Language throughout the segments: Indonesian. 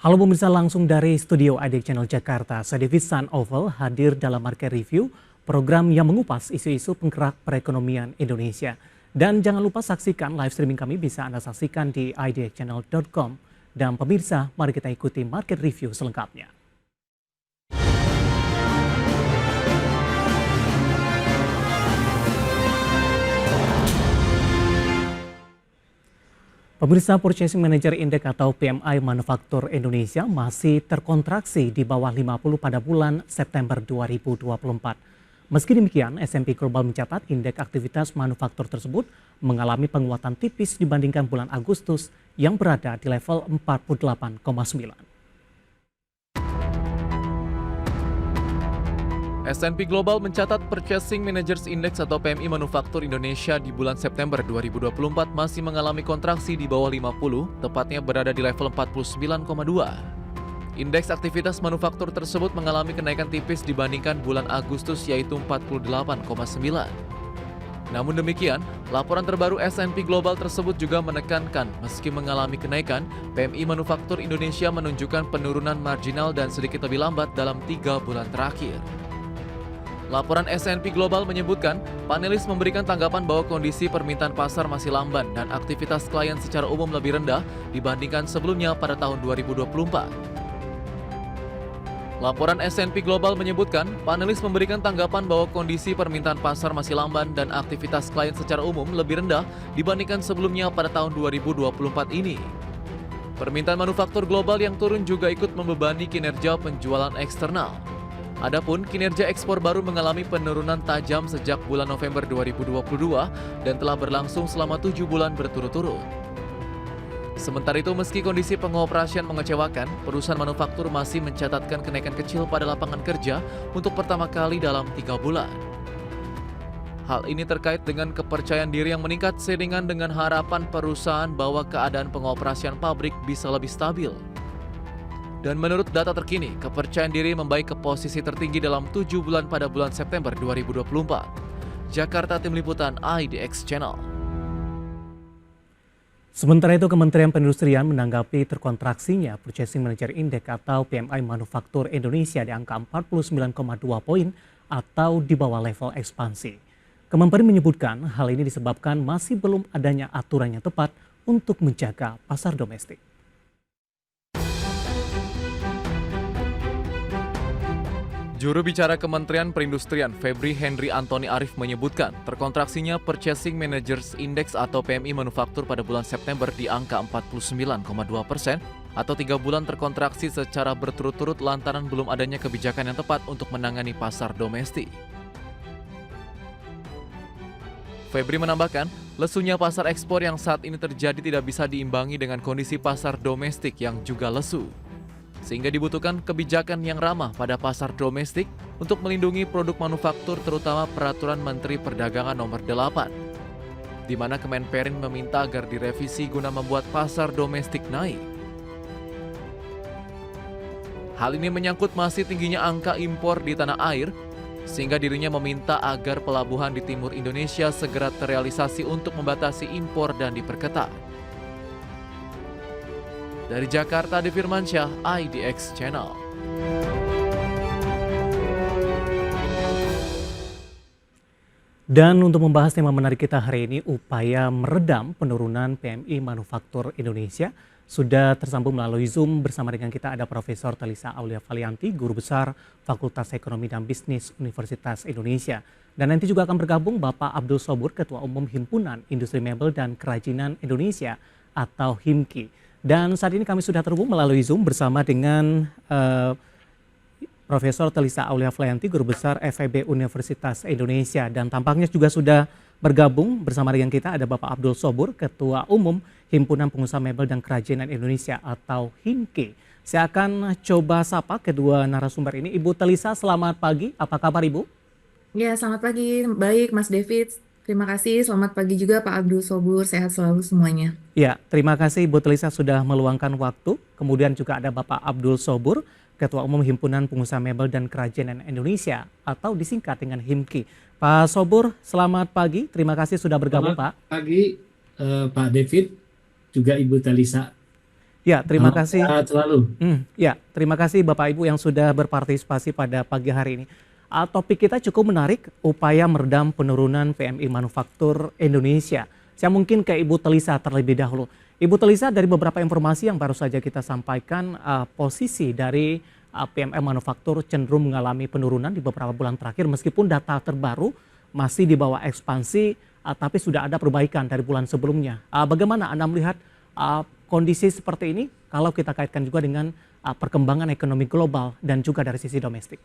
Halo pemirsa, langsung dari studio IDX Channel Jakarta, saya David Sanovel hadir dalam Market Review, program yang mengupas isu-isu penggerak perekonomian Indonesia. Dan jangan lupa saksikan live streaming kami bisa Anda saksikan di idxchannel.com. Dan pemirsa, mari kita ikuti Market Review selengkapnya. Pemirsa, Purchasing Manager Index atau PMI Manufaktur Indonesia masih terkontraksi di bawah 50 pada bulan September 2024. Meski demikian, S&P Global mencatat indeks aktivitas manufaktur tersebut mengalami penguatan tipis dibandingkan bulan Agustus yang berada di level 48,9. S&P Global mencatat Purchasing Managers Index atau PMI Manufaktur Indonesia di bulan September 2024 masih mengalami kontraksi di bawah 50, tepatnya berada di level 49,2. Indeks aktivitas manufaktur tersebut mengalami kenaikan tipis dibandingkan bulan Agustus yaitu 48,9. Namun demikian, laporan terbaru S&P Global tersebut juga menekankan meski mengalami kenaikan, PMI Manufaktur Indonesia menunjukkan penurunan marginal dan sedikit lebih lambat dalam 3 bulan terakhir. Laporan S&P Global menyebutkan, panelis memberikan tanggapan bahwa kondisi permintaan pasar masih lamban dan aktivitas klien secara umum lebih rendah dibandingkan sebelumnya pada tahun 2024. Laporan S&P Global menyebutkan, panelis memberikan tanggapan bahwa kondisi permintaan pasar masih lamban dan aktivitas klien secara umum lebih rendah dibandingkan sebelumnya pada tahun 2024 ini. Permintaan manufaktur global yang turun juga ikut membebani kinerja penjualan eksternal. Adapun kinerja ekspor baru mengalami penurunan tajam sejak bulan November 2022 dan telah berlangsung selama 7 bulan berturut-turut. Sementara itu, meski kondisi pengoperasian mengecewakan, perusahaan manufaktur masih mencatatkan kenaikan kecil pada lapangan kerja untuk pertama kali dalam 3 bulan. Hal ini terkait dengan kepercayaan diri yang meningkat seiringan dengan harapan perusahaan bahwa keadaan pengoperasian pabrik bisa lebih stabil. Dan menurut data terkini, kepercayaan diri membaik ke posisi tertinggi dalam 7 bulan pada bulan September 2024. Jakarta, Tim Liputan IDX Channel. Sementara itu, Kementerian Perindustrian menanggapi terkontraksinya Purchasing Manager Index atau PMI Manufaktur Indonesia di angka 49,2 poin atau di bawah level ekspansi. Kemenperin menyebutkan hal ini disebabkan masih belum adanya aturan yang tepat untuk menjaga pasar domestik. Juru bicara Kementerian Perindustrian Febri Henry Antoni Arif menyebutkan terkontraksinya Purchasing Managers Index atau PMI Manufaktur pada bulan September di angka 49,2% atau 3 bulan terkontraksi secara berturut-turut lantaran belum adanya kebijakan yang tepat untuk menangani pasar domestik. Febri menambahkan, lesunya pasar ekspor yang saat ini terjadi tidak bisa diimbangi dengan kondisi pasar domestik yang juga lesu. Sehingga dibutuhkan kebijakan yang ramah pada pasar domestik untuk melindungi produk manufaktur terutama Peraturan Menteri Perdagangan Nomor 8, di mana Kemenperin meminta agar direvisi guna membuat pasar domestik naik. Hal ini menyangkut masih tingginya angka impor di tanah air, sehingga dirinya meminta agar pelabuhan di timur Indonesia segera terrealisasi untuk membatasi impor dan diperketat. Dari Jakarta, Adi Firmansyah, IDX Channel. Dan untuk membahas tema menarik kita hari ini, upaya meredam penurunan PMI Manufaktur Indonesia, sudah tersambung melalui Zoom bersama dengan kita ada Profesor Telisa Aulia Valianti, Guru Besar Fakultas Ekonomi dan Bisnis Universitas Indonesia. Dan nanti juga akan bergabung Bapak Abdul Sobur, Ketua Umum Himpunan Industri Mebel dan Kerajinan Indonesia atau HIMKI. Dan saat ini kami sudah terhubung melalui Zoom bersama dengan Profesor Telisa Aulia Valianti, Guru Besar FEB Universitas Indonesia. Dan tampaknya juga sudah bergabung bersama dengan kita ada Bapak Abdul Sobur, Ketua Umum Himpunan Pengusaha Mebel dan Kerajinan Indonesia atau HIMKI. Saya akan coba sapa kedua narasumber ini. Ibu Telisa, selamat pagi. Apa kabar Ibu? Ya, selamat pagi. Baik, Mas David. Terima kasih. Selamat pagi juga Pak Abdul Sobur. Sehat selalu semuanya. Ya, terima kasih Ibu Telisa sudah meluangkan waktu. Kemudian juga ada Bapak Abdul Sobur, Ketua Umum Himpunan Pengusaha Mebel dan Kerajinan Indonesia atau disingkat dengan HIMKI. Pak Sobur, selamat pagi. Terima kasih sudah bergabung, Pak. Selamat pagi Pak David, juga Ibu Telisa. Ya, terima Salam kasih. sehat selalu. Ya, terima kasih Bapak Ibu yang sudah berpartisipasi pada pagi hari ini. Topik kita cukup menarik, upaya meredam penurunan PMI manufaktur Indonesia. Saya mungkin ke Ibu Telisa terlebih dahulu. Ibu Telisa, dari beberapa informasi yang baru saja kita sampaikan, posisi dari PMI manufaktur cenderung mengalami penurunan di beberapa bulan terakhir, meskipun data terbaru masih di bawah ekspansi, tapi sudah ada perbaikan dari bulan sebelumnya. Bagaimana Anda melihat kondisi seperti ini kalau kita kaitkan juga dengan perkembangan ekonomi global dan juga dari sisi domestik?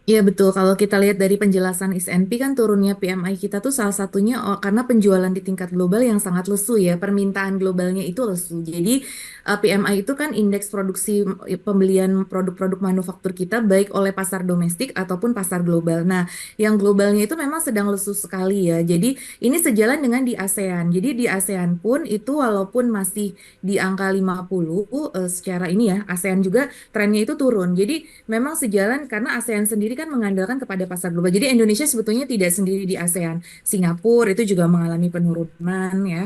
Iya betul, kalau kita lihat dari penjelasan S&P kan turunnya PMI kita tuh salah satunya karena penjualan di tingkat global yang sangat lesu ya, permintaan globalnya itu lesu. Jadi PMI itu kan indeks produksi pembelian produk-produk manufaktur kita baik oleh pasar domestik ataupun pasar global. Nah, yang globalnya itu memang sedang lesu sekali ya. Jadi ini sejalan dengan di ASEAN. Jadi di ASEAN pun itu walaupun masih di angka 50 secara ini ya, ASEAN juga trennya itu turun. Jadi memang sejalan karena ASEAN sendiri kan mengandalkan kepada pasar global. Jadi Indonesia sebetulnya tidak sendiri di ASEAN. Singapura itu juga mengalami penurunan ya.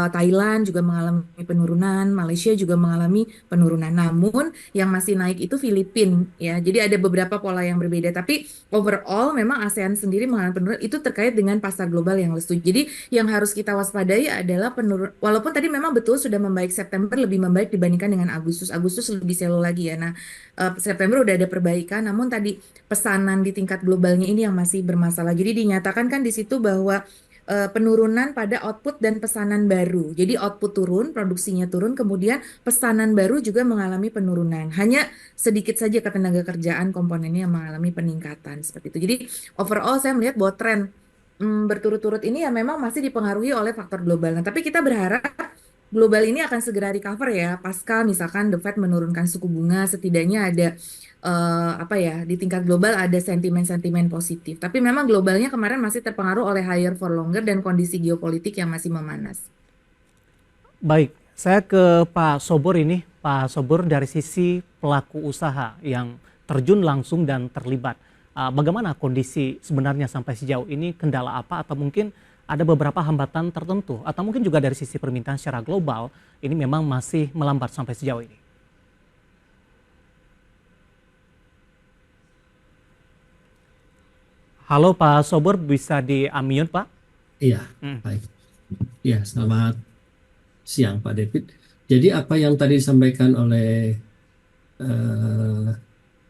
Thailand juga mengalami penurunan, Malaysia juga mengalami penurunan. Namun yang masih naik itu Filipina ya. Jadi ada beberapa pola yang berbeda. Tapi overall memang ASEAN sendiri mengalami penurunan itu terkait dengan pasar global yang lesu. Jadi yang harus kita waspadai adalah penurunan. Walaupun tadi memang betul sudah membaik, September lebih membaik dibandingkan dengan Agustus. Agustus lebih slow lagi ya. Nah, September udah ada perbaikan, namun tadi pesanan di tingkat globalnya ini yang masih bermasalah. Jadi dinyatakan kan di situ bahwa penurunan pada output dan pesanan baru. Jadi output turun, produksinya turun, kemudian pesanan baru juga mengalami penurunan. Hanya sedikit saja ketenaga kerjaan komponennya yang mengalami peningkatan seperti itu. Jadi overall saya melihat bahwa tren berturut-turut ini ya memang masih dipengaruhi oleh faktor global. Nah, tapi kita berharap global ini akan segera recover ya, pasca misalkan The Fed menurunkan suku bunga, setidaknya ada apa ya, di tingkat global ada sentimen-sentimen positif. Tapi memang globalnya kemarin masih terpengaruh oleh higher for longer dan kondisi geopolitik yang masih memanas. Baik, saya ke Pak Sobor ini. Pak Sobor, dari sisi pelaku usaha yang terjun langsung dan terlibat, bagaimana kondisi sebenarnya sampai sejauh ini, kendala apa atau mungkin ada beberapa hambatan tertentu atau mungkin juga dari sisi permintaan secara global ini memang masih melambat sampai sejauh ini? Halo Pak Sobor, bisa di-unmute Pak? Iya, baik. Ya, selamat siang Pak David. Jadi apa yang tadi disampaikan oleh eh,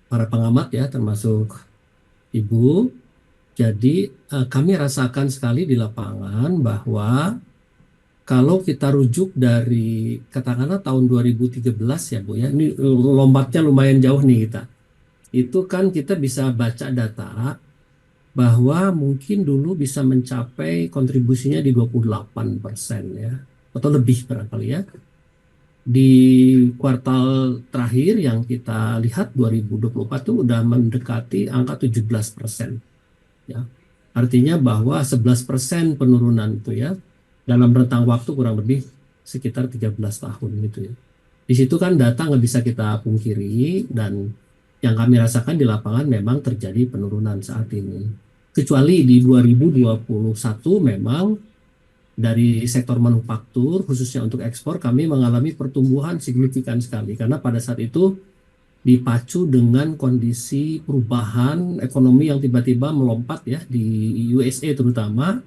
para pengamat ya, termasuk Ibu, jadi kami rasakan sekali di lapangan bahwa kalau kita rujuk dari katakanlah tahun 2013 ya Bu ya, ini lompatnya lumayan jauh nih kita. Itu kan kita bisa baca data bahwa mungkin dulu bisa mencapai kontribusinya di 28% ya, atau lebih barangkali ya. Di kuartal terakhir yang kita lihat 2024 itu udah mendekati angka 17%. Ya. Artinya bahwa 11% penurunan itu ya, dalam rentang waktu kurang lebih sekitar 13 tahun gitu ya. Di situ kan data nggak bisa kita pungkiri dan yang kami rasakan di lapangan memang terjadi penurunan saat ini. Kecuali di 2021 memang dari sektor manufaktur khususnya untuk ekspor kami mengalami pertumbuhan signifikan sekali karena pada saat itu dipacu dengan kondisi perubahan ekonomi yang tiba-tiba melompat ya di USA terutama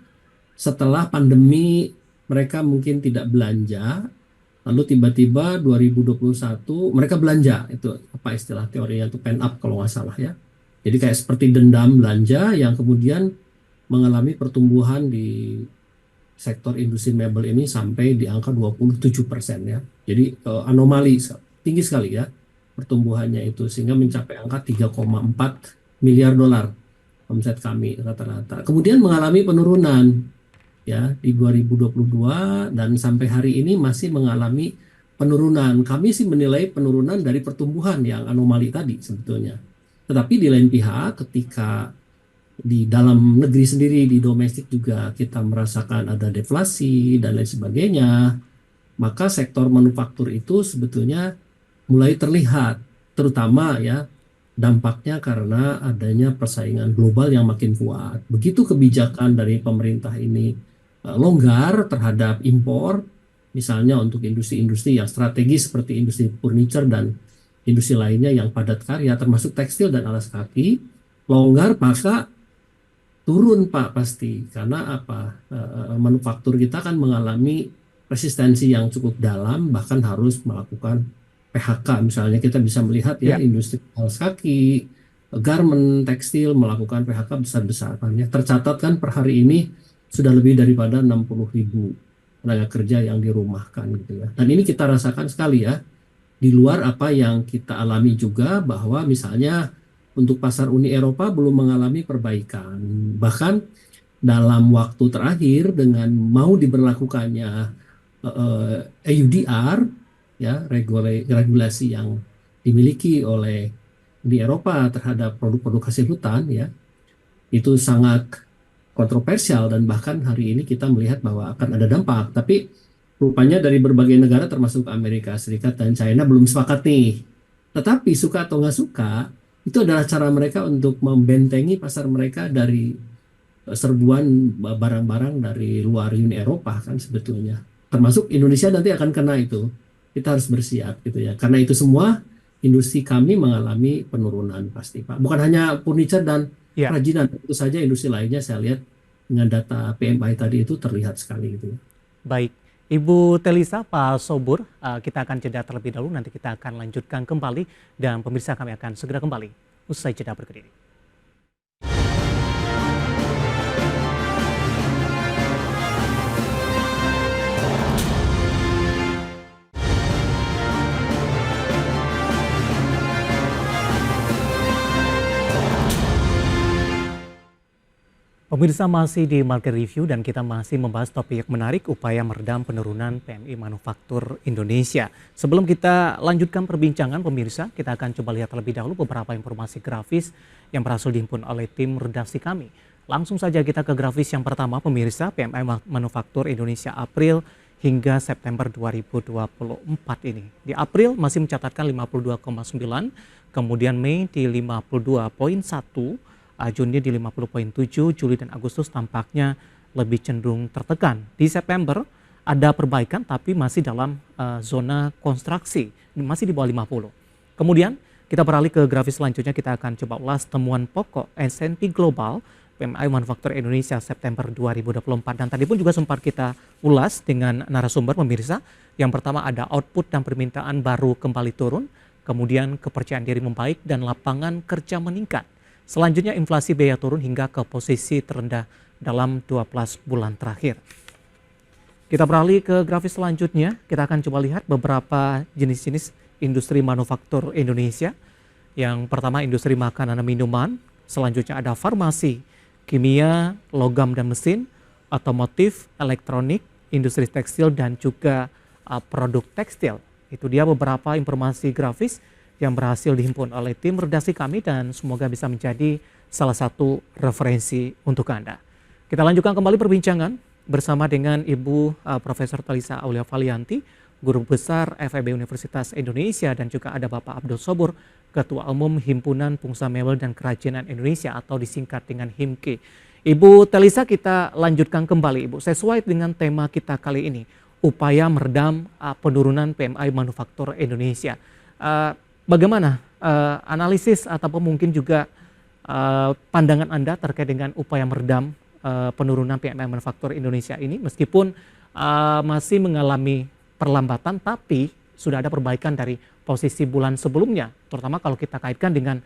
setelah pandemi mereka mungkin tidak belanja lalu tiba-tiba 2021 mereka belanja, itu apa istilah teorinya itu pent up kalau nggak salah ya. Jadi kayak seperti dendam belanja yang kemudian mengalami pertumbuhan di sektor industri mebel ini sampai di angka 27% ya. Jadi anomali tinggi sekali ya pertumbuhannya itu sehingga mencapai angka 3,4 miliar dolar omset kami rata-rata. Kemudian mengalami penurunan ya di 2022 dan sampai hari ini masih mengalami penurunan. Kami sih menilai penurunan dari pertumbuhan yang anomali tadi sebetulnya. Tetapi di lain pihak ketika di dalam negeri sendiri, di domestik juga kita merasakan ada deflasi dan lain sebagainya, maka sektor manufaktur itu sebetulnya mulai terlihat, terutama ya dampaknya karena adanya persaingan global yang makin kuat. Begitu kebijakan dari pemerintah ini longgar terhadap impor, Misalnya untuk industri-industri yang strategis seperti industri furniture dan industri lainnya yang padat karya, termasuk tekstil dan alas kaki, longgar maka turun Pak pasti. Karena apa? Manufaktur kita kan mengalami resistensi yang cukup dalam, bahkan harus melakukan PHK. Misalnya kita bisa melihat ya Ya, industri alas kaki, garment, tekstil melakukan PHK besar-besaran ya. Tercatat kan per hari ini sudah lebih daripada 60.000 tenaga kerja yang dirumahkan gitu ya. Dan ini kita rasakan sekali ya, di luar apa yang kita alami juga, bahwa misalnya untuk pasar Uni Eropa belum mengalami perbaikan. Bahkan dalam waktu terakhir dengan mau diberlakukannya EUDR ya, regulasi yang dimiliki oleh Uni Eropa terhadap produk-produk hasil hutan ya, itu sangat kontroversial dan bahkan hari ini kita melihat bahwa akan ada dampak. Tapi rupanya dari berbagai negara termasuk Amerika Serikat dan China belum sepakat nih. Tetapi suka atau nggak suka, itu adalah cara mereka untuk membentengi pasar mereka dari serbuan barang-barang dari luar Uni Eropa kan sebetulnya. Termasuk Indonesia nanti akan kena itu. Kita harus bersiap gitu ya. Karena itu semua industri kami mengalami penurunan pasti Pak. Bukan hanya furniture dan ya. kerajinan, tentu saja industri lainnya saya lihat dengan data PMI tadi itu terlihat sekali gitu ya. Baik. Ibu Telisa, Pak Sobur, kita akan jeda terlebih dahulu, nanti kita akan lanjutkan kembali dan pemirsa kami akan segera kembali usai jeda berikut ini. Pemirsa, masih di Market Review dan kita masih membahas topik menarik, upaya meredam penurunan PMI Manufaktur Indonesia. Sebelum kita lanjutkan perbincangan pemirsa, kita akan coba lihat terlebih dahulu beberapa informasi grafis yang berhasil dihimpun oleh tim redaksi kami. Langsung saja kita ke grafis yang pertama pemirsa, PMI Manufaktur Indonesia April hingga September 2024 ini. Di April masih mencatatkan 52,9, kemudian Mei di 52,1, Juni di 50,7, Juli dan Agustus tampaknya lebih cenderung tertekan. Di September ada perbaikan tapi masih dalam zona konstruksi, masih di bawah 50. Kemudian kita beralih ke grafis selanjutnya, kita akan coba ulas temuan pokok S&P Global PMI Manufaktur Indonesia September 2024. Dan tadi pun juga sempat kita ulas dengan narasumber pemirsa. Yang pertama ada output dan permintaan baru kembali turun, kemudian kepercayaan diri membaik dan lapangan kerja meningkat. Selanjutnya inflasi biaya turun hingga ke posisi terendah dalam 12 bulan terakhir. Kita beralih ke grafis selanjutnya, kita akan coba lihat beberapa jenis-jenis industri manufaktur Indonesia. Yang pertama industri makanan dan minuman, selanjutnya ada farmasi, kimia, logam dan mesin, otomotif, elektronik, industri tekstil dan juga produk tekstil. Itu dia beberapa informasi grafis yang berhasil dihimpun oleh tim redaksi kami dan semoga bisa menjadi salah satu referensi untuk Anda. Kita lanjutkan kembali perbincangan bersama dengan Ibu Profesor Talisa Aulia Valianti, Guru Besar FEB Universitas Indonesia, dan juga ada Bapak Abdul Sobur, Ketua Umum Himpunan Pengusaha Mebel dan Kerajinan Indonesia atau disingkat dengan HIMKI. Ibu Talisa, kita lanjutkan kembali Ibu, sesuai dengan tema kita kali ini, upaya meredam penurunan PMI Manufaktur Indonesia. Bagaimana analisis ataupun mungkin juga pandangan Anda terkait dengan upaya meredam penurunan PMI Manufaktur Indonesia ini, meskipun masih mengalami perlambatan tapi sudah ada perbaikan dari posisi bulan sebelumnya, terutama kalau kita kaitkan dengan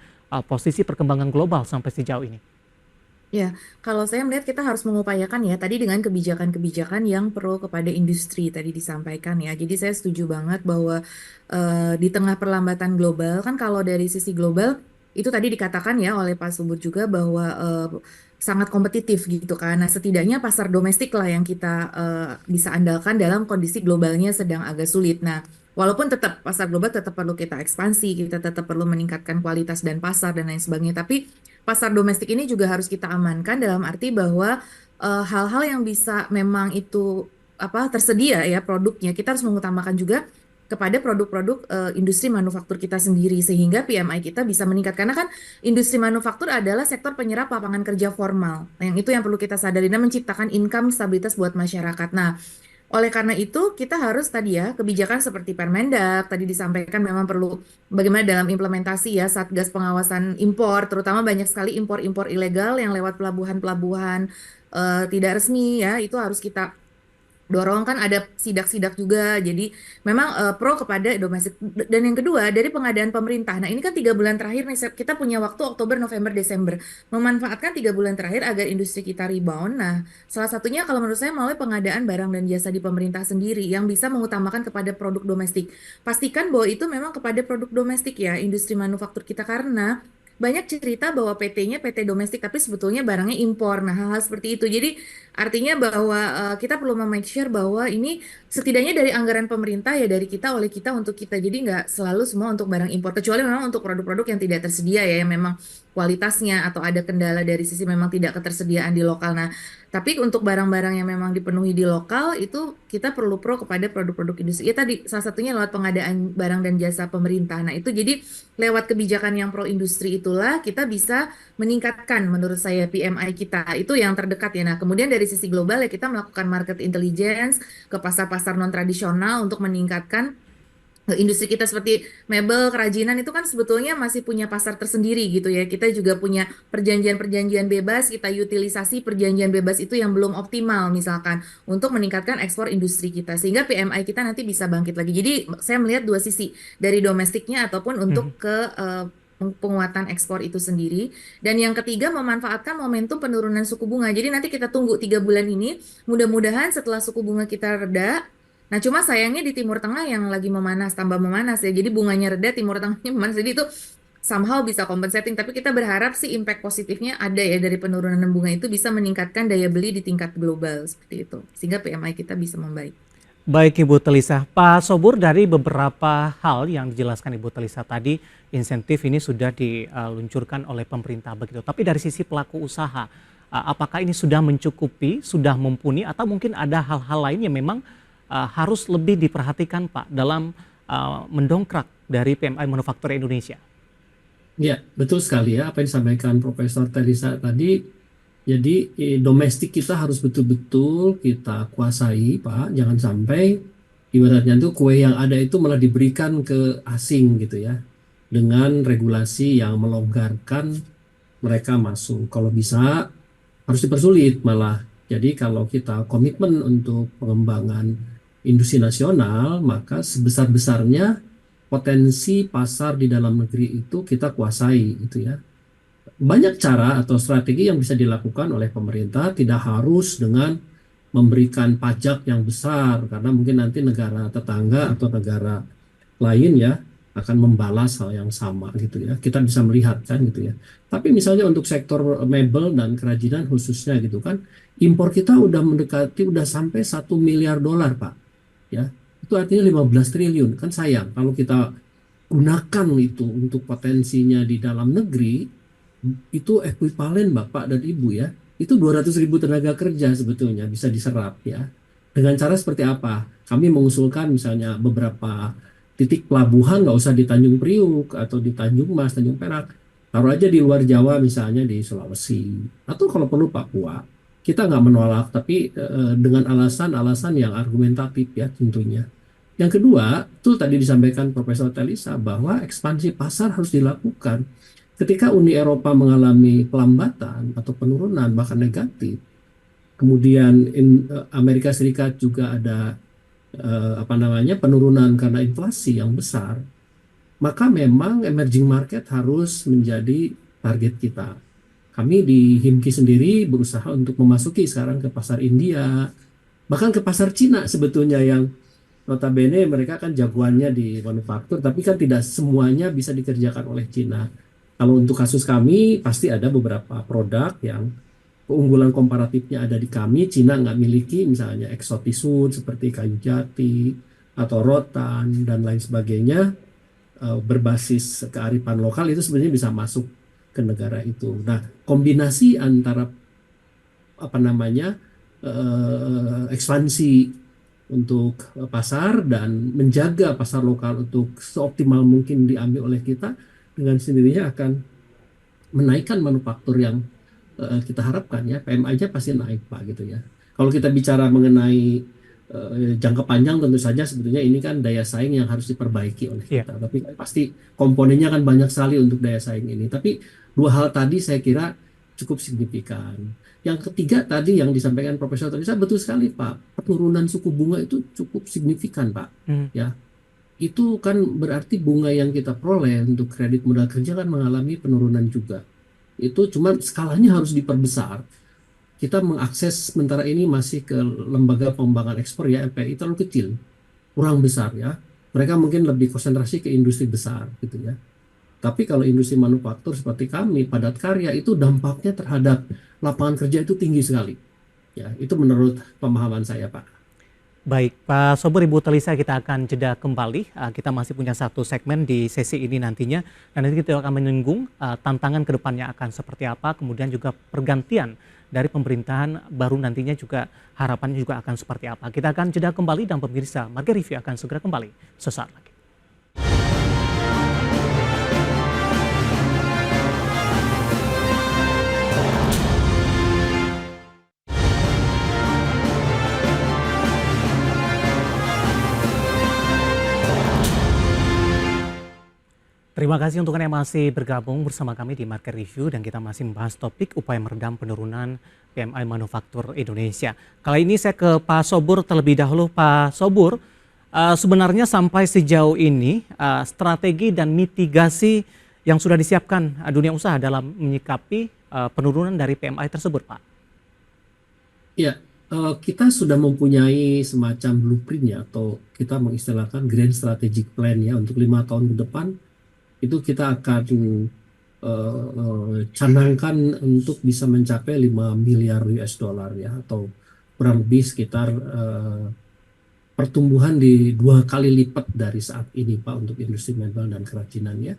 posisi perkembangan global sampai sejauh ini. Ya, kalau saya melihat kita harus mengupayakan ya tadi dengan kebijakan-kebijakan yang pro kepada industri tadi disampaikan ya. Jadi saya setuju banget bahwa di tengah perlambatan global kan kalau dari sisi global itu tadi dikatakan ya oleh Pak Subur juga bahwa sangat kompetitif gitu kan. Nah, setidaknya pasar domestik lah yang kita bisa andalkan dalam kondisi globalnya sedang agak sulit. Nah, walaupun tetap pasar global tetap perlu kita ekspansi, kita tetap perlu meningkatkan kualitas dan pasar dan lain sebagainya. Tapi pasar domestik ini juga harus kita amankan dalam arti bahwa hal-hal yang bisa memang itu tersedia ya produknya, kita harus mengutamakan juga kepada produk-produk industri manufaktur kita sendiri sehingga PMI kita bisa meningkat karena kan industri manufaktur adalah sektor penyerap lapangan kerja formal. Nah, yang itu yang perlu kita sadari dan menciptakan income stabilitas buat masyarakat. Nah, Oleh karena itu, kita harus tadi ya, kebijakan seperti Permendak, tadi disampaikan memang perlu bagaimana dalam implementasi ya, Satgas pengawasan impor, terutama banyak sekali impor-impor ilegal yang lewat pelabuhan-pelabuhan tidak resmi ya, itu harus kita dorong kan ada sidak-sidak juga. Jadi memang pro kepada domestik. Dan yang kedua dari pengadaan pemerintah. Nah ini kan 3 bulan terakhir nih kita punya waktu Oktober, November, Desember. Memanfaatkan 3 bulan terakhir agar industri kita rebound. Nah salah satunya kalau menurut saya melalui pengadaan barang dan jasa di pemerintah sendiri yang bisa mengutamakan kepada produk domestik. Pastikan bahwa itu memang kepada produk domestik ya industri manufaktur kita karena banyak cerita bahwa PT-nya PT domestik tapi sebetulnya barangnya impor. Nah, hal-hal seperti itu. Jadi artinya bahwa kita perlu make sure bahwa ini setidaknya dari anggaran pemerintah ya dari kita oleh kita untuk kita. Jadi nggak selalu semua untuk barang impor kecuali memang untuk produk-produk yang tidak tersedia ya yang memang kualitasnya atau ada kendala dari sisi memang tidak ketersediaan di lokal. Nah, tapi untuk barang-barang yang memang dipenuhi di lokal itu kita perlu pro kepada produk-produk industri. Ya tadi salah satunya lewat pengadaan barang dan jasa pemerintah. Nah, itu jadi lewat kebijakan yang pro industri itulah kita bisa meningkatkan menurut saya PMI kita. Itu yang terdekat ya. Nah, kemudian dari sisi global ya kita melakukan market intelligence ke pasar-pasar non tradisional untuk meningkatkan industri kita seperti mebel, kerajinan itu kan sebetulnya masih punya pasar tersendiri gitu ya. Kita juga punya perjanjian-perjanjian bebas, kita utilisasi perjanjian bebas itu yang belum optimal misalkan untuk meningkatkan ekspor industri kita sehingga PMI kita nanti bisa bangkit lagi. Jadi saya melihat dua sisi dari domestiknya ataupun untuk ke penguatan ekspor itu sendiri. Dan yang ketiga memanfaatkan momentum penurunan suku bunga. Jadi nanti kita tunggu 3 bulan ini, mudah-mudahan setelah suku bunga kita reda. Nah, cuma sayangnya di Timur Tengah yang lagi memanas, tambah memanas ya. Jadi bunganya reda, Timur Tengahnya memanas. Jadi itu somehow bisa compensating. Tapi kita berharap sih impact positifnya ada ya dari penurunan bunga itu bisa meningkatkan daya beli di tingkat global seperti itu. Sehingga PMI kita bisa membaik. Baik Ibu Telisa, Pak Sobur dari beberapa hal yang dijelaskan Ibu Telisa tadi, insentif ini sudah diluncurkan oleh pemerintah begitu. Tapi dari sisi pelaku usaha, apakah ini sudah mencukupi, sudah mumpuni atau mungkin ada hal-hal lain yang memang harus lebih diperhatikan Pak dalam mendongkrak dari PMI Manufaktur Indonesia? Ya, betul sekali ya apa yang disampaikan Profesor Telisa tadi. Jadi domestik kita harus betul-betul kita kuasai, Pak. Jangan sampai ibaratnya itu kue yang ada itu malah diberikan ke asing gitu ya. Dengan regulasi yang melonggarkan mereka masuk. Kalau bisa harus dipersulit malah. Jadi kalau kita komitmen untuk pengembangan industri nasional, maka sebesar-besarnya potensi pasar di dalam negeri itu kita kuasai gitu ya. Banyak cara atau strategi yang bisa dilakukan oleh pemerintah, tidak harus dengan memberikan pajak yang besar, karena mungkin nanti negara tetangga atau negara lain ya akan membalas hal yang sama gitu ya. Kita bisa melihat kan gitu ya. Tapi misalnya untuk sektor mebel dan kerajinan khususnya gitu kan, impor kita udah mendekati, udah sampai 1 miliar dolar Pak. Ya, itu artinya 15 triliun. Kan sayang kalau kita gunakan itu untuk potensinya di dalam negeri, itu ekuivalen Bapak dan Ibu ya, itu 200.000 tenaga kerja sebetulnya bisa diserap ya. Dengan cara seperti apa? Kami mengusulkan misalnya beberapa titik pelabuhan nggak usah di Tanjung Priuk atau di Tanjung Mas, Tanjung Perak. Taruh aja di luar Jawa misalnya di Sulawesi. Atau kalau perlu Papua. Kita nggak menolak, tapi dengan alasan-alasan yang argumentatif ya tentunya. Yang kedua, itu tadi disampaikan Profesor Telisa bahwa ekspansi pasar harus dilakukan. Ketika Uni Eropa mengalami pelambatan atau penurunan bahkan negatif, kemudian Amerika Serikat juga ada penurunan karena inflasi yang besar, maka memang emerging market harus menjadi target kita. Kami di HIMKI sendiri berusaha untuk memasuki sekarang ke pasar India, bahkan ke pasar Cina sebetulnya yang notabene mereka kan jagoannya di manufaktur, tapi kan tidak semuanya bisa dikerjakan oleh Cina. Kalau untuk kasus kami, pasti ada beberapa produk yang keunggulan komparatifnya ada di kami, Cina nggak miliki, misalnya eksotisud seperti kayu jati, atau rotan, dan lain sebagainya, berbasis kearifan lokal itu sebenarnya bisa masuk ke negara itu. Nah, kombinasi antara ekspansi untuk pasar dan menjaga pasar lokal untuk seoptimal mungkin diambil oleh kita, dengan sendirinya akan menaikkan manufaktur yang kita harapkan ya. PMI aja pasti naik Pak gitu ya. Kalau kita bicara mengenai jangka panjang tentu saja sebetulnya ini kan daya saing yang harus diperbaiki oleh Iya. kita. Tapi pasti komponennya kan banyak sekali untuk daya saing ini. Tapi dua hal tadi saya kira cukup signifikan. Yang ketiga tadi yang disampaikan Profesor Teresa betul sekali Pak. Penurunan suku bunga itu cukup signifikan Pak. Hmm. Ya, itu kan berarti bunga yang kita peroleh untuk kredit modal kerja kan mengalami penurunan juga. Itu cuma skalanya harus diperbesar. Kita mengakses sementara ini masih ke lembaga pengembangan ekspor ya LPI terlalu kecil, kurang besar ya. Mereka mungkin lebih konsentrasi ke industri besar gitu ya. Tapi kalau industri manufaktur seperti kami, padat karya itu dampaknya terhadap lapangan kerja itu tinggi sekali. Ya, itu menurut pemahaman saya, Pak. Baik, Pak Sobur, Ibu Telisa, kita akan jeda kembali. Kita masih punya satu segmen di sesi ini nantinya. Dan nanti kita akan menyinggung tantangan ke depannya akan seperti apa. Kemudian juga pergantian dari pemerintahan baru nantinya juga harapannya juga akan seperti apa. Kita akan jeda kembali dan pemirsa Market Review akan segera kembali sesaat lagi. Terima kasih untuk Anda yang masih bergabung bersama kami di Market Review dan kita masih membahas topik upaya meredam penurunan PMI Manufaktur Indonesia. Kali ini saya ke Pak Sobur terlebih dahulu. Pak Sobur, sebenarnya sampai sejauh ini strategi dan mitigasi yang sudah disiapkan dunia usaha dalam menyikapi penurunan dari PMI tersebut, Pak? Ya, kita sudah mempunyai semacam blueprint atau kita mengistilahkan Grand Strategic Plan ya untuk 5 tahun ke depan. Itu kita akan canangkan untuk bisa mencapai 5 miliar US dollar ya, atau kurang lebih sekitar pertumbuhan di 2 kali lipat dari saat ini Pak untuk industri mebel dan kerajinan ya.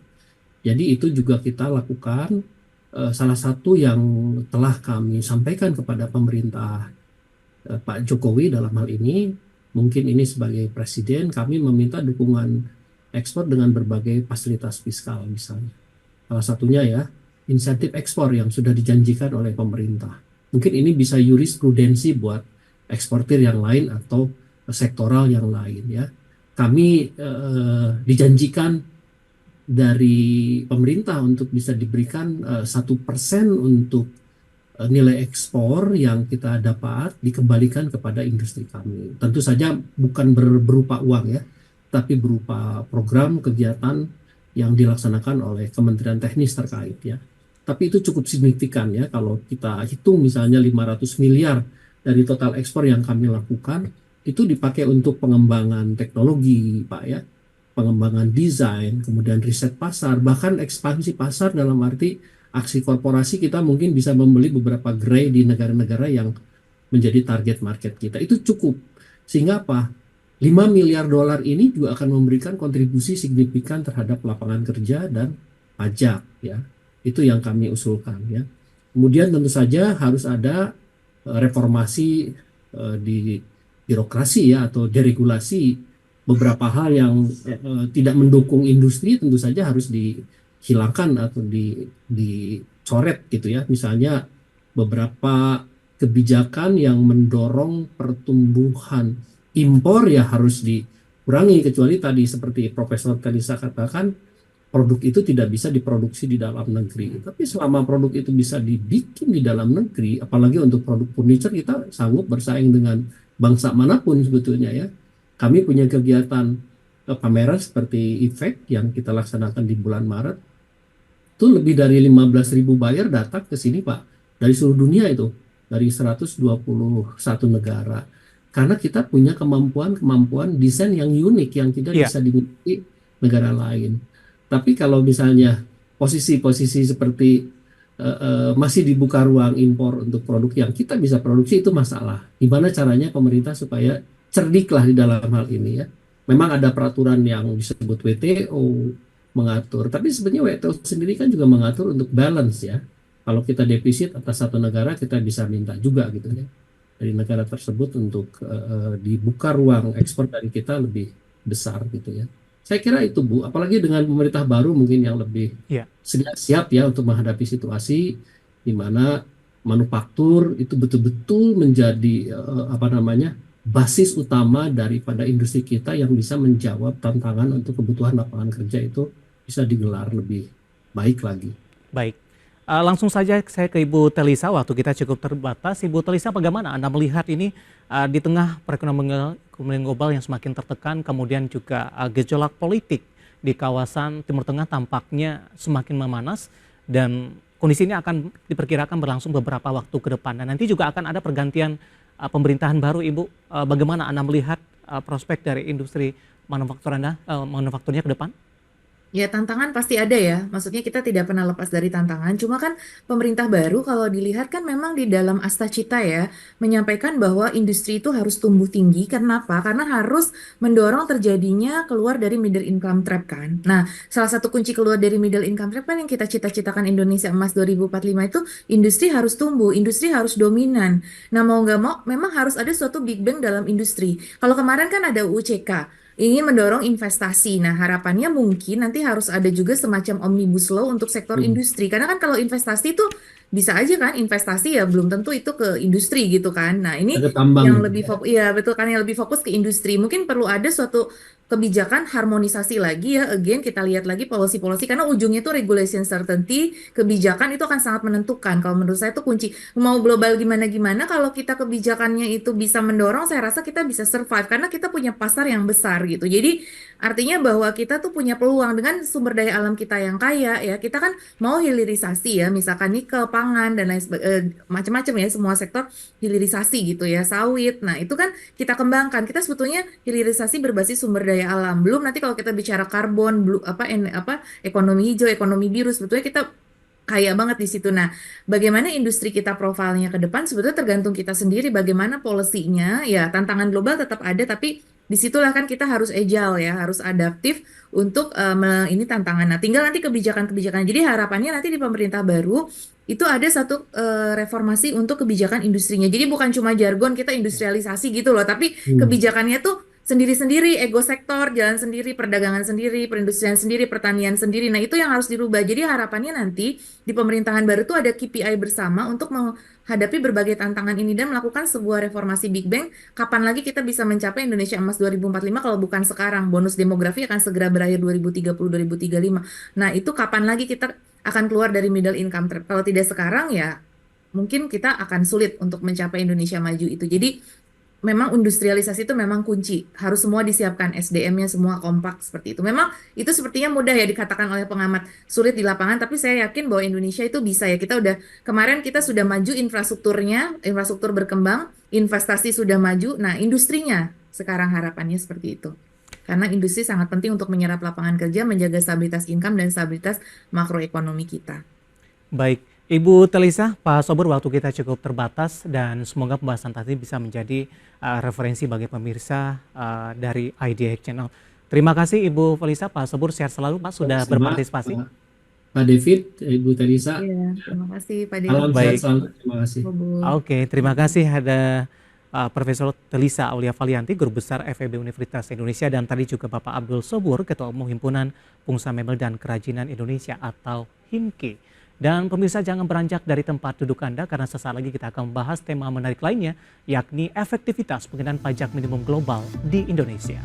Jadi itu juga kita lakukan. Salah satu yang telah kami sampaikan kepada pemerintah Pak Jokowi dalam hal ini, mungkin ini sebagai presiden kami meminta dukungan ekspor dengan berbagai fasilitas fiskal misalnya. Salah satunya ya, insentif ekspor yang sudah dijanjikan oleh pemerintah. Mungkin ini bisa jurisprudensi buat eksportir yang lain atau sektoral yang lain ya. Kami dijanjikan dari pemerintah untuk bisa diberikan 1% untuk nilai ekspor yang kita dapat dikembalikan kepada industri kami. Tentu saja bukan berupa uang ya, tapi berupa program kegiatan yang dilaksanakan oleh Kementerian Teknis terkait ya. Tapi itu cukup signifikan ya kalau kita hitung misalnya 500 miliar dari total ekspor yang kami lakukan itu dipakai untuk pengembangan teknologi Pak ya, pengembangan desain, kemudian riset pasar, bahkan ekspansi pasar dalam arti aksi korporasi kita mungkin bisa membeli beberapa gerai di negara-negara yang menjadi target market kita. Itu cukup. Sehingga apa? 5 miliar dolar ini juga akan memberikan kontribusi signifikan terhadap lapangan kerja dan pajak ya. Itu yang kami usulkan ya. Kemudian tentu saja harus ada reformasi di birokrasi ya atau deregulasi. Beberapa hal yang tidak mendukung industri tentu saja harus dihilangkan atau dicoret gitu ya. Misalnya beberapa kebijakan yang mendorong pertumbuhan impor ya harus dikurangi, kecuali tadi seperti Profesor Kalisa katakan produk itu tidak bisa diproduksi di dalam negeri. Tapi selama produk itu bisa dibikin di dalam negeri, apalagi untuk produk furniture kita sanggup bersaing dengan bangsa manapun sebetulnya ya. Kami punya kegiatan pameran seperti IFEK yang kita laksanakan di bulan Maret. Itu lebih dari 15.000 buyer datang ke sini Pak, dari seluruh dunia itu, dari 121 negara. Karena kita punya kemampuan desain yang unik yang tidak bisa dimiliki negara lain. Tapi kalau misalnya posisi-posisi seperti masih dibuka ruang impor untuk produk yang kita bisa produksi, itu masalah. Gimana caranya pemerintah supaya cerdiklah di dalam hal ini ya. Memang ada peraturan yang disebut WTO mengatur, tapi sebenarnya WTO sendiri kan juga mengatur untuk balance ya. Kalau kita defisit atas satu negara, kita bisa minta juga gitu ya dari negara tersebut untuk dibuka ruang ekspor dari kita lebih besar gitu ya. Saya kira itu Bu, apalagi dengan pemerintah baru mungkin yang lebih siap ya untuk menghadapi situasi di mana manufaktur itu betul-betul menjadi basis utama daripada industri kita yang bisa menjawab tantangan untuk kebutuhan lapangan kerja itu bisa digelar lebih baik lagi. Baik. Langsung saja saya ke Ibu Telisa, waktu kita cukup terbatas. Ibu Telisa, bagaimana Anda melihat ini di tengah perekonomian global yang semakin tertekan, kemudian juga gejolak politik di kawasan Timur Tengah tampaknya semakin memanas, dan kondisi ini akan diperkirakan berlangsung beberapa waktu ke depan. Dan nanti juga akan ada pergantian pemerintahan baru, Ibu. Bagaimana Anda melihat prospek dari industri manufakturnya ke depan? Ya, tantangan pasti ada ya. Maksudnya kita tidak pernah lepas dari tantangan. Cuma kan pemerintah baru kalau dilihat kan memang di dalam Asta Cita ya, menyampaikan bahwa industri itu harus tumbuh tinggi. Kenapa? Karena harus mendorong terjadinya keluar dari middle income trap kan. Nah, salah satu kunci keluar dari middle income trap kan yang kita cita-citakan Indonesia Emas 2045 itu industri harus tumbuh, industri harus dominan. Nah, mau nggak mau memang harus ada suatu big bang dalam industri. Kalau kemarin kan ada UUCK, ingin mendorong investasi. Nah, harapannya mungkin nanti harus ada juga semacam omnibus law untuk sektor industri. Karena kan kalau investasi itu bisa aja kan investasi ya belum tentu itu ke industri gitu kan. Nah, ini Ada tambang. yang lebih fokus, ya betul kan, yang lebih fokus ke industri. Mungkin perlu ada suatu kebijakan harmonisasi lagi ya. Again, kita lihat lagi policy-policy karena ujungnya itu regulation certainty, kebijakan itu akan sangat menentukan. Kalau menurut saya itu kunci. Mau global gimana-gimana, kalau kita kebijakannya itu bisa mendorong, saya rasa kita bisa survive karena kita punya pasar yang besar gitu. Jadi artinya bahwa kita tuh punya peluang dengan sumber daya alam kita yang kaya ya. Kita kan mau hilirisasi ya, misalkan nikel, pangan dan lain macam-macam ya, semua sektor hilirisasi gitu ya, sawit. Nah, itu kan kita kembangkan. Kita sebetulnya hilirisasi berbasis sumber daya alam. Belum nanti kalau kita bicara karbon, ekonomi hijau, ekonomi biru, sebetulnya kita kaya banget di situ. Nah, bagaimana industri kita profilnya ke depan sebetulnya tergantung kita sendiri bagaimana polisinya. Ya, tantangan global tetap ada, tapi disitulah kan kita harus agile ya, harus adaptif untuk ini tantangan. Nah, tinggal nanti kebijakan-kebijakan. Jadi harapannya nanti di pemerintah baru itu ada satu reformasi untuk kebijakan industrinya. Jadi bukan cuma jargon kita industrialisasi gitu loh, tapi kebijakannya tuh sendiri-sendiri, ego sektor, jalan sendiri, perdagangan sendiri, perindustrian sendiri, pertanian sendiri. Nah, itu yang harus dirubah. Jadi harapannya nanti di pemerintahan baru tuh ada KPI bersama untuk menghadapi berbagai tantangan ini dan melakukan sebuah reformasi Big Bang. Kapan lagi kita bisa mencapai Indonesia Emas 2045 kalau bukan sekarang? Bonus demografi akan segera berakhir 2030-2035. Nah, itu kapan lagi kita akan keluar dari middle income trap? Kalau tidak sekarang ya mungkin kita akan sulit untuk mencapai Indonesia maju itu. Jadi memang industrialisasi itu memang kunci. Harus semua disiapkan, SDM-nya semua kompak seperti itu. Memang itu sepertinya mudah ya dikatakan oleh pengamat, sulit di lapangan, tapi saya yakin bahwa Indonesia itu bisa ya. Kemarin kita sudah maju infrastrukturnya, infrastruktur berkembang, investasi sudah maju. Nah, industrinya sekarang harapannya seperti itu. Karena industri sangat penting untuk menyerap lapangan kerja, menjaga stabilitas income dan stabilitas makroekonomi kita. Baik, Ibu Telisa, Pak Sobur, waktu kita cukup terbatas dan semoga pembahasan tadi bisa menjadi referensi bagi pemirsa dari IDX Channel. Terima kasih Ibu Telisa, Pak Sobur, sehat selalu Pak sudah berpartisipasi. Pak David, Ibu Telisa. Iya, terima kasih Pak David. Salam sehat selalu. Terima kasih. Oke, terima kasih ada Profesor Telisa Aulia Valianti, Guru Besar FEB Universitas Indonesia, dan tadi juga Bapak Abdul Sobur, Ketua Umum Himpunan Pengusaha Mebel dan Kerajinan Indonesia atau HIMKI. Dan pemirsa jangan beranjak dari tempat duduk Anda karena sesaat lagi kita akan membahas tema menarik lainnya yakni efektivitas pengenaan pajak minimum global di Indonesia.